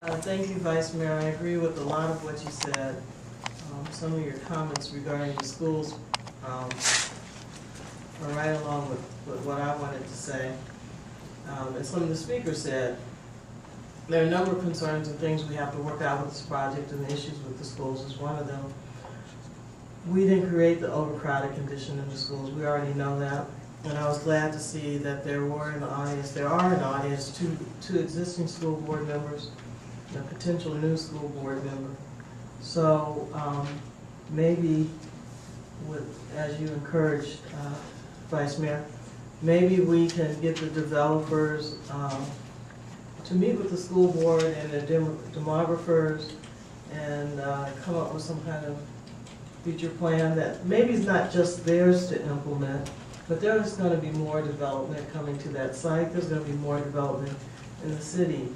Thank you, Vice Mayor. I agree with a lot of what you said. Some of your comments regarding the schools are right along with what I wanted to say. As some of the speakers said, there are a number of concerns and things we have to work out with this project, and the issues with the schools is one of them. We didn't create the overcrowded condition in the schools. We already know that. And I was glad to see that there are in the audience two existing school board members and a potential new school board member. So maybe, as you encouraged, Vice Mayor, maybe we can get the developers to meet with the school board and the demographers and come up with some kind of future plan that maybe is not just theirs to implement, but there's going to be more development coming to that site. There's going to be more development in the city,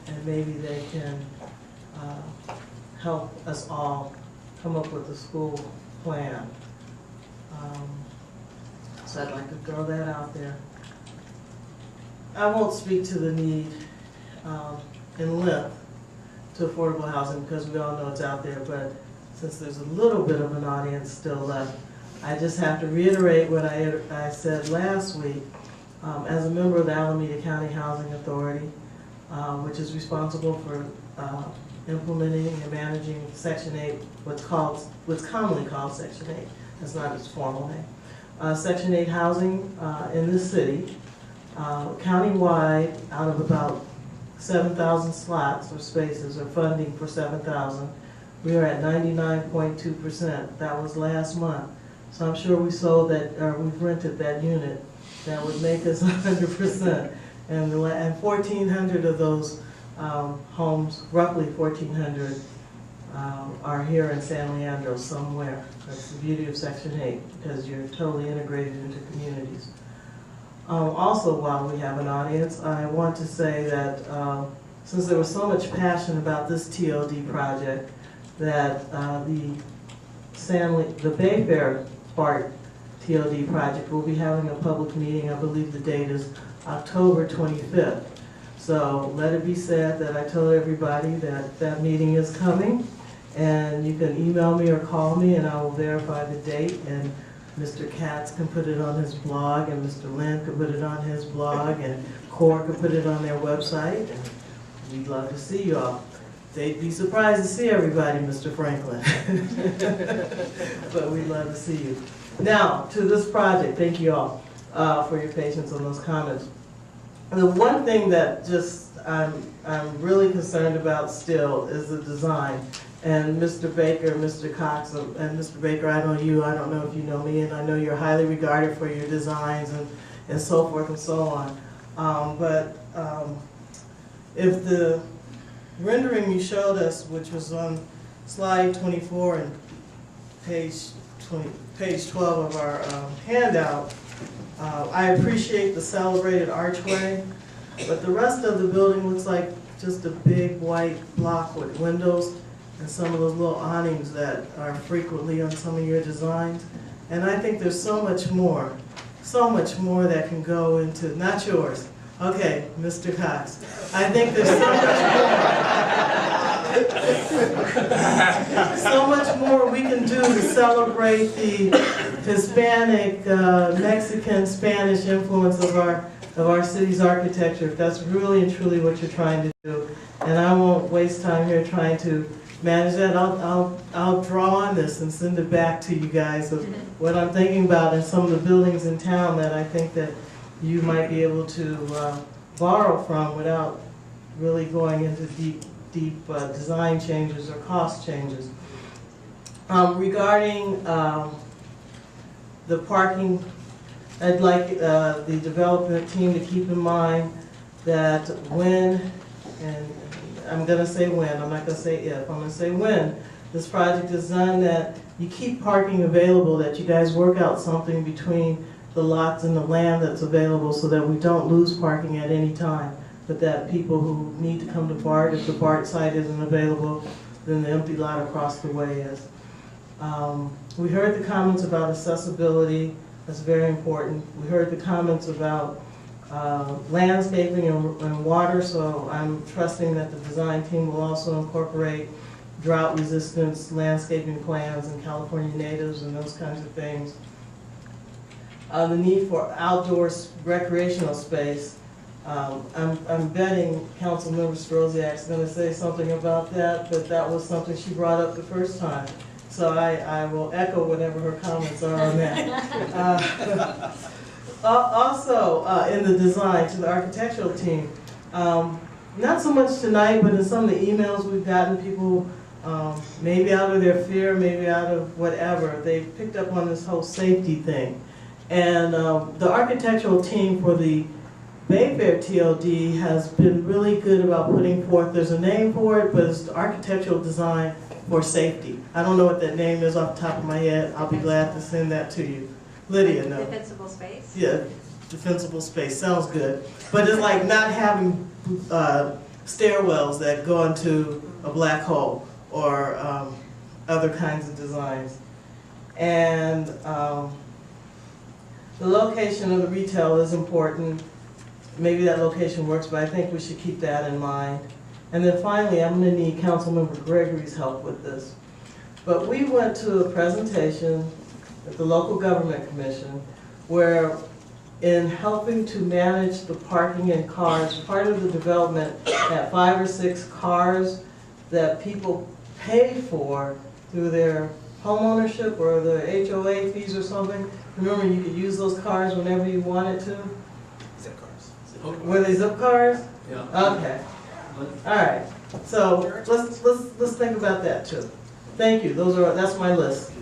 and maybe they can help us all come up with a school plan. So I'd like to throw that out there. I won't speak to the need in length to affordable housing because we all know it's out there, but since there's a little bit of an audience still left, I just have to reiterate what I said last week. As a member of the Alameda County Housing Authority, which is responsible for implementing and managing Section 8, what's commonly called Section 8. That's not its formal name. Section 8 housing in this city, countywide, out of about 7,000 slots or spaces or funding for 7,000, we are at 99.2%. That was last month. So I'm sure we sold that, or we've rented that unit. That would make us 100%. And 1,400 of those homes, roughly 1,400, are here in San Leandro somewhere. That's the beauty of Section 8, because you're totally integrated into communities. Also, while we have an audience, I want to say that since there was so much passion about this TOD project, that the Bayfair Park TOD project will be having a public meeting. I believe the date is October 25th. So let it be said that I told everybody that that meeting is coming, and you can email me or call me and I will verify the date, and Mr. Katz can put it on his blog, and Mr. Lynn can put it on his blog, and CORE can put it on their website, and we'd love to see you all. They'd be surprised to see everybody, Mr. Franklin. But we'd love to see you. Now, to this project, thank you all for your patience on those comments. And the one thing that just I'm really concerned about still is the design. And Mr. Baker, Mr. Cox, and Mr. Baker, I know you, I don't know if you know me, and I know you're highly regarded for your designs and so forth and so on. But if the rendering you showed us, which was on slide 24 and page 12 of our handout, I appreciate the celebrated archway, but the rest of the building looks like just a big white block with windows and some of those little awnings that are frequently on some of your designs. And I think there's so much more that can go into, not yours, okay, Mr. Cox. I think there's so much more we can do to celebrate the Hispanic, Mexican, Spanish influence of our city's architecture, if that's really and truly what you're trying to do. And I won't waste time here trying to manage that. I'll draw on this and send it back to you guys of what I'm thinking about and some of the buildings in town that I think that you might be able to borrow from without really going into deep design changes or cost changes. Regarding the parking, I'd like the development team to keep in mind that when, and I'm going to say when, I'm not going to say if, I'm going to say when this project is done, that you keep parking available, that you guys work out something between the lots and the land that's available so that we don't lose parking at any time, but that people who need to come to BART, if the BART site isn't available, then the empty lot across the way is. We heard the comments about accessibility. That's very important. We heard the comments about landscaping and water, so I'm trusting that the design team will also incorporate drought resistance landscaping plans and California natives and those kinds of things. The need for outdoor recreational space. I'm betting Councilmember Surlene is going to say something about that, but that was something she brought up the first time. So I will echo whatever her comments are on that. Also, in the design, to the architectural team, not so much tonight, but in some of the emails we've gotten, people, maybe out of their fear, maybe out of whatever, they picked up on this whole safety thing. And the architectural team for the Bayfair TOD has been really good about putting forth, there's a name for it, but it's the architectural design for safety. I don't know what that name is off the top of my head. I'll be glad to send that to you. Lydia, no. Defensible space? Yeah, defensible space, sounds good. But it's like not having stairwells that go into a black hole or other kinds of designs. And the location of the retail is important. Maybe that location works, but I think we should keep that in mind. And then finally, I'm going to need Councilmember Gregory's help with this. But we went to a presentation at the Local Government Commission where in helping to manage the parking in cars, part of the development had 5 or 6 cars that people pay for through their home ownership or the HOA fees or something. Remember, you could use those cars whenever you wanted to. Zip cars. Were they zip cars? Yeah. Okay. All right. So let's think about that too. Thank you. That's my list.